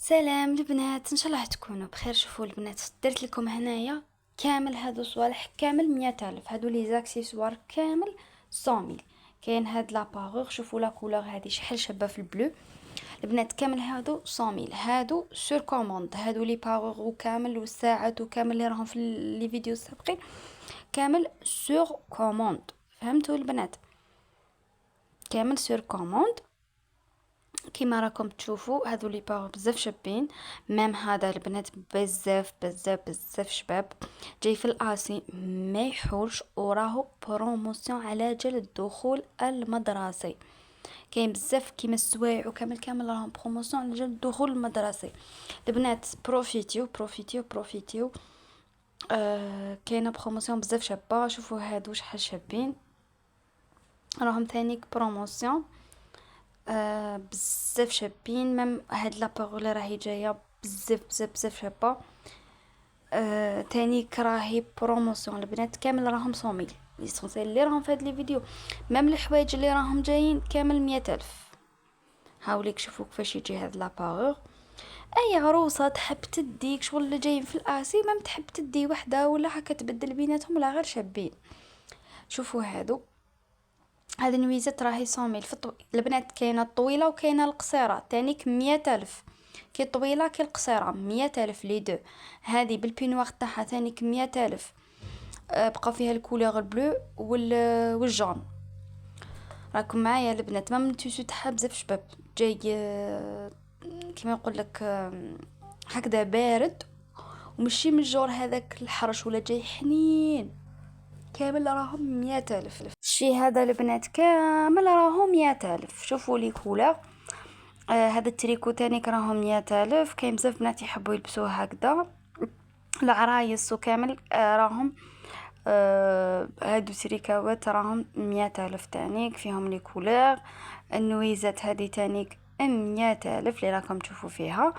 سلام البنات، ان شاء الله تكونوا بخير. شوفوا البنات، درت لكم هنايا كامل هادو صوالح كامل 100,000. هادو لي زاكسيسوار كامل 100,000. كاين هاد لاباغور، شوفوا لا كولور هادي شحال شابه في البلو. البنات كامل هادو 100,000. هادو سور كوموند، هادو لي باغور وكامل والساعات وكامل اللي راهم في لي فيديو السابقين كامل سور كوموند. فهمتوا البنات؟ كامل سور كوموند. كيما راكم تشوفوا هذو لي باغ بزاف شابين. مام هذا البنات بزاف بزاف بزاف شباب، جاي في الاسي ما يحوش، وراهو بروموسيون على جال الدخول المدرسي. كاين بزاف كيما السوايع وكامل كامل راهم بروموسيون على جال الدخول المدرسي. البنات بروفيتيو بروفيتيو بروفيتيو. كاينه بروموسيون بزاف شابه. شوفوا هادو شحال شابين، راهم ثانيك بروموسيون بزاف شابين. ميم هاد لاباغ اللي راهي جايه بزاف بزاف بزاف شابه. تاني راهي بروموسيون البنات كامل راهم 100,000 ليسونسيال اللي راهم في هاد لي فيديو. ميم الحوايج اللي راهم جايين كامل 100,000. هاوليك شوفوا كيفاش يجي هاد لاباغ. اي عروسه تحب تديك شغل اللي جايين في الاسي، ميم تحب تدي وحده ولا هكا تبدل بيناتهم، لا غير شابين. شوفوا هاد النويزات راهي 100,000 البنات. كاينه الطويله وكاينه القصيره، تانيك 100,000. كي الطويله كي القصيره 100,000 لي دو. هذه بالبينواغ تاعها تانيك 100,000. بقى فيها الكولور البلو والجون. راكم معايا البنات؟ ما من تيشو تاعها بزاف شباب، جاي كيما نقول لك هكذا بارد، ومشي من الجور هذاك الحرش، ولا جاي حنين. كامل راهم 100,000. الشي هذا البنات كامل راهم 100,000. شوفوا لي كولر. هذا التريكو تاني راهم 100,000. كاين بزاف بنات يحبوا يلبسوه هكذا، العرايس وكامل راهم هادو تريكاوات راهم 100,000 تانيك، فيهم لي كولر. النويزات هذه تانيك 100,000 اللي راكم تشوفوا فيها.